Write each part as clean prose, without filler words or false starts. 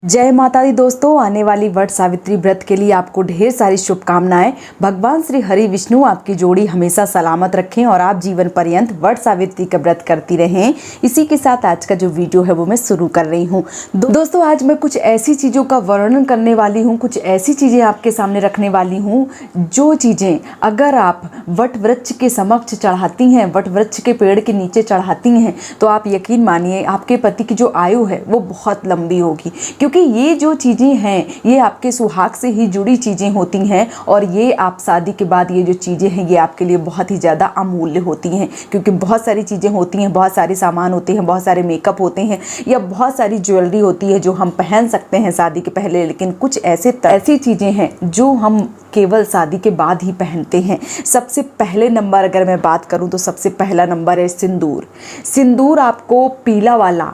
जय माता दी दोस्तों, आने वाली वट सावित्री व्रत के लिए आपको ढेर सारी शुभकामनाएं। भगवान श्री हरि विष्णु आपकी जोड़ी हमेशा सलामत रखें और आप जीवन पर्यंत वट सावित्री का व्रत करती रहें। इसी के साथ आज का जो वीडियो है वो मैं शुरू कर रही हूँ। दोस्तों, आज मैं कुछ ऐसी चीज़ों का वर्णन करने वाली हूँ, कुछ ऐसी चीज़ें आपके सामने रखने वाली हूँ जो चीज़ें अगर आप वट वृक्ष के समक्ष चढ़ाती हैं, वट वृक्ष के पेड़ के नीचे चढ़ाती हैं, तो आप यकीन मानिए आपके पति की जो आयु है वो बहुत लंबी होगी। क्योंकि ये जो चीज़ें हैं ये आपके सुहाग से ही जुड़ी चीज़ें होती हैं और ये आप शादी के बाद ये जो चीज़ें हैं ये आपके लिए बहुत ही ज़्यादा अमूल्य होती हैं। क्योंकि बहुत सारी चीज़ें होती हैं, बहुत सारे सामान होते हैं, बहुत सारे मेकअप होते हैं या बहुत सारी ज्वेलरी होती है जो हम पहन सकते हैं शादी के पहले, लेकिन कुछ ऐसी चीज़ें हैं जो हम केवल शादी के बाद ही पहनते हैं। सबसे पहले नंबर अगर मैं बात करूं तो सबसे पहला नंबर है सिंदूर। सिंदूर आपको पीला वाला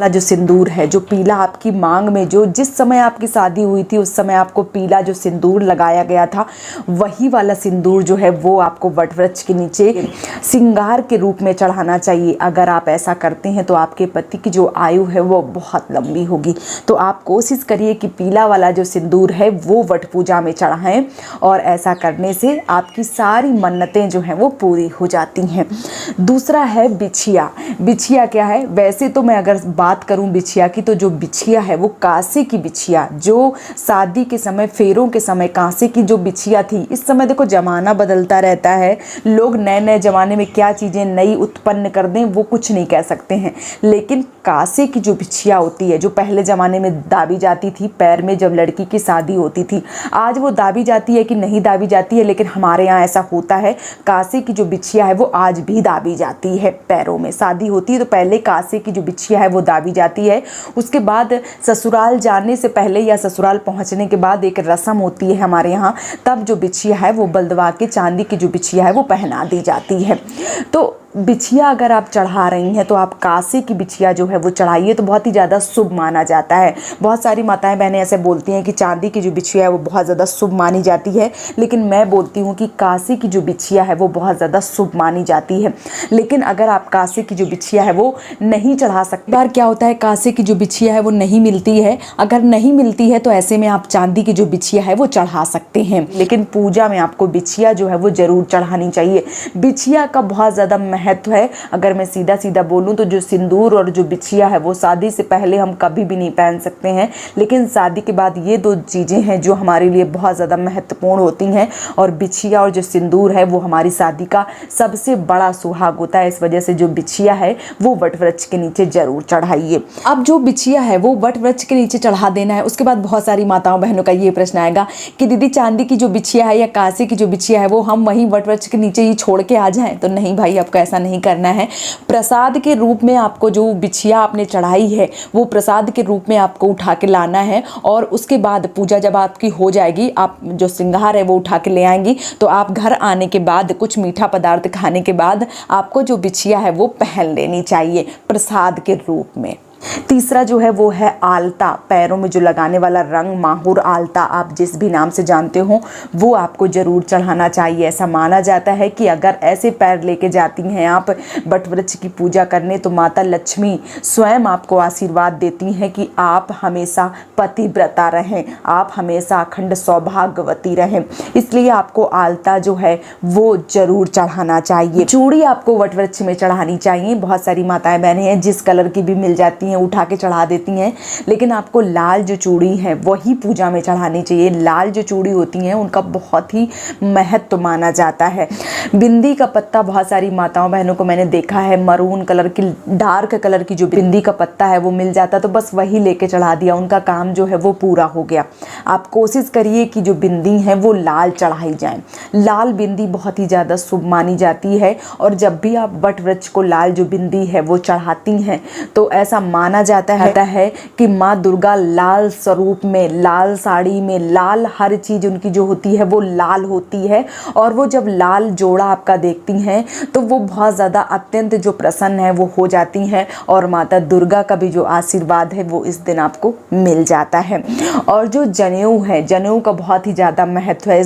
जो सिंदूर है, जो पीला आपकी मांग में जो जिस समय आपकी शादी हुई थी उस समय आपको पीला जो सिंदूर लगाया गया था, वही वाला सिंदूर जो है वो आपको वट वृक्ष के नीचे श्रृंगार के रूप में चढ़ाना चाहिए। अगर आप ऐसा करते हैं तो आपके पति की जो आयु है वो बहुत लंबी होगी। तो आप कोशिश करिए कि पीला वाला जो सिंदूर है वो वट पूजा में चढ़ाएं और ऐसा करने से आपकी सारी मन्नतें जो हैं वो पूरी हो जाती हैं। दूसरा है बिछिया। बिछिया क्या है? वैसे तो मैं अगर बात करूं बिछिया की, तो जो बिछिया है वो कांसे की बिछिया, जो शादी के समय फेरों के समय कांसे की जो बिछिया थी। इस समय देखो जमाना बदलता रहता है, लोग नए नए ज़माने में क्या चीज़ें नई उत्पन्न कर दें वो कुछ नहीं कह सकते हैं, लेकिन कांसे की जो बिछिया होती है जो पहले ज़माने में दाबी जाती थी पैर में जब लड़की की शादी होती थी, आज वो दाबी जाती है कि नहीं दाबी जाती है, लेकिन हमारे यहाँ ऐसा होता है। कांसे की जो बिछिया है वो आज भी दाबी जाती है पैरों में। शादी होती है तो पहले कांसे की जो बिछिया है वो दाबी जाती है। उसके बाद ससुराल जाने से पहले या ससुराल पहुंचने के बाद एक रस्म होती है हमारे यहाँ, तब जो बिछिया है वो बल्दवा के चांदी की जो बिछिया है वो पहना दी जाती है। तो बिछिया अगर आप चढ़ा रही हैं तो आप कांसे की बिछिया जो है वो चढ़ाइए, तो बहुत ही ज़्यादा शुभ माना जाता है। बहुत सारी माताएं बहनें ऐसे बोलती हैं कि चांदी की जो बिछिया है वो बहुत ज़्यादा शुभ मानी जाती है, लेकिन मैं बोलती हूँ कि कांसे की जो बिछिया है वो बहुत ज़्यादा शुभ मानी जाती है। लेकिन अगर आप कांसे की जो बिछिया है वो नहीं चढ़ा सकते, बार क्या होता है कांसे की जो बिछिया है वो नहीं मिलती है। अगर नहीं मिलती है तो ऐसे में आप चांदी की जो बिछिया है वो चढ़ा सकते हैं, लेकिन पूजा में आपको बिछिया जो है वो ज़रूर चढ़ानी चाहिए। बिछिया का बहुत ज़्यादा महत्व है। अगर मैं सीधा सीधा बोलूं तो जो सिंदूर और जो बिछिया है वो शादी से पहले हम कभी भी नहीं पहन सकते हैं, लेकिन शादी के बाद ये दो चीज़ें हैं जो हमारे लिए बहुत ज़्यादा महत्वपूर्ण होती हैं। और बिछिया और जो सिंदूर है वो हमारी शादी का सबसे बड़ा सुहाग होता है। इस वजह से जो बिछिया है वो वट वृक्ष के नीचे जरूर चढ़ाइए। अब जो बिछिया है वो वट वृक्ष के नीचे चढ़ा देना है। उसके बाद बहुत सारी माताओं बहनों का ये प्रश्न आएगा कि दीदी चांदी की जो बिछिया है या कांसे की जो बिछिया है वो हम वहीं वट वृक्ष के नीचे ही छोड़ के आ जाएं। तो नहीं भाई, आपको ऐसा नहीं करना है। प्रसाद के रूप में आपको जो बिछिया आपने चढ़ाई है वो प्रसाद के रूप में आपको उठा के लाना है, और उसके बाद पूजा जब आपकी हो जाएगी, आप जो श्रृंगार है वो उठा के ले आएंगी, तो आप घर आने के बाद कुछ मीठा पदार्थ खाने के बाद आपको जो बिछिया है वो पहन लेनी चाहिए प्रसाद के रूप में। तीसरा जो है वो है आलता। पैरों में जो लगाने वाला रंग, माहुर, आलता, आप जिस भी नाम से जानते हो, वो आपको ज़रूर चढ़ाना चाहिए। ऐसा माना जाता है कि अगर ऐसे पैर लेके जाती हैं आप वट वृक्ष की पूजा करने तो माता लक्ष्मी स्वयं आपको आशीर्वाद देती हैं कि आप हमेशा पतिव्रता रहें, आप हमेशा अखंड सौभाग्यवती रहें। इसलिए आपको आलता जो है वो ज़रूर चढ़ाना चाहिए। चूड़ी आपको वट वृक्ष में चढ़ानी चाहिए। बहुत सारी माताएं बहनें हैं जिस कलर की भी मिल जाती हैं उठा के चढ़ा देती हैं, लेकिन आपको लाल जो चूड़ी है वही पूजा में चढ़ानी चाहिए। लाल जो चूड़ी होती हैं उनका बहुत ही महत्व माना जाता है। बिंदी का पत्ता, बहुत सारी माताओं बहनों को मैंने देखा है मरून कलर की, डार्क कलर की जो बिंदी का पत्ता है वो मिल जाता तो बस वही लेके चढ़ा दिया, उनका काम जो है वो पूरा हो गया। आप कोशिश करिए कि जो बिंदी है वो लाल चढ़ाई जाए। लाल बिंदी बहुत ही ज़्यादा शुभ मानी जाती है, और जब भी आप वट वृक्ष को लाल जो बिंदी है वो चढ़ाती हैं तो ऐसा माना जाता है कि माँ दुर्गा लाल स्वरूप में, लाल साड़ी में, लाल हर चीज़ उनकी जो होती है वो लाल होती है। और वो जब लाल जोड़ा आपका देखती हैं तो वो बहुत ज़्यादा अत्यंत जो प्रसन्न है वो हो जाती हैं, और माता दुर्गा का भी जो आशीर्वाद है वो इस दिन आपको मिल जाता है। और जो जनेऊ है, जनेऊ का बहुत ही ज़्यादा महत्व है।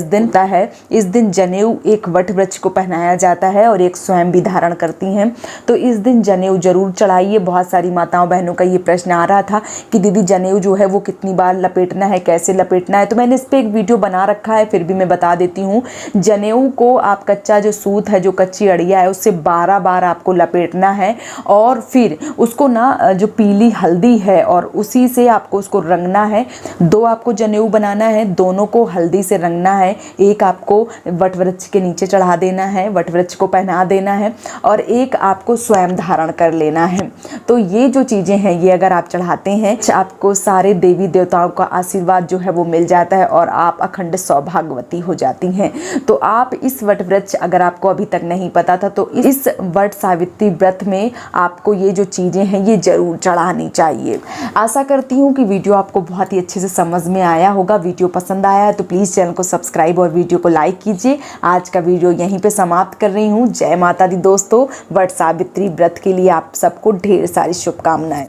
इस दिन जनेऊ एक वट वृक्ष को पहनाया जाता है और एक स्वयं भी धारण करती हैं। तो इस दिन जनेऊ जरूर चढ़ाइए। बहुत सारी माताओं बहनों बहनों का ये प्रश्न आ रहा था कि दीदी जनेऊ जो है वो कितनी बार लपेटना है, कैसे लपेटना है। तो मैंने इस पर एक वीडियो बना रखा है, फिर भी मैं बता देती हूँ। जनेऊ को आप कच्चा जो सूत है, जो कच्ची अड़िया है, उससे 12 बार आपको लपेटना है और फिर उसको ना जो पीली हल्दी है और उसी से आपको उसको रंगना है। 2 आपको जनेऊ बनाना है, दोनों को हल्दी से रंगना है। एक आपको वट वृक्ष के नीचे चढ़ा देना है, वट वृक्ष को पहना देना है और एक आपको स्वयं धारण कर लेना है। तो ये जो चीज़ें हैं ये अगर आप चढ़ाते हैं, आपको सारे देवी देवताओं का आशीर्वाद जो है वो मिल जाता है और आप अखंड सौभाग्यवती हो जाती हैं। तो आप इस वट वृक्ष, अगर आपको अभी तक नहीं पता था तो इस वट सावित्री व्रत में आपको ये जो चीज़ें हैं ये जरूर चढ़ानी चाहिए। आशा करती हूँ कि वीडियो आपको बहुत ही अच्छे से समझ में आया होगा। वीडियो पसंद आया है तो प्लीज़ चैनल को सब्सक्राइब और वीडियो को लाइक कीजिए। आज का वीडियो यहीं पे समाप्त कर रही हूँ। जय माता दी दोस्तों। वट सावित्री व्रत के लिए आप सबको ढेर सारी शुभकामनाएं।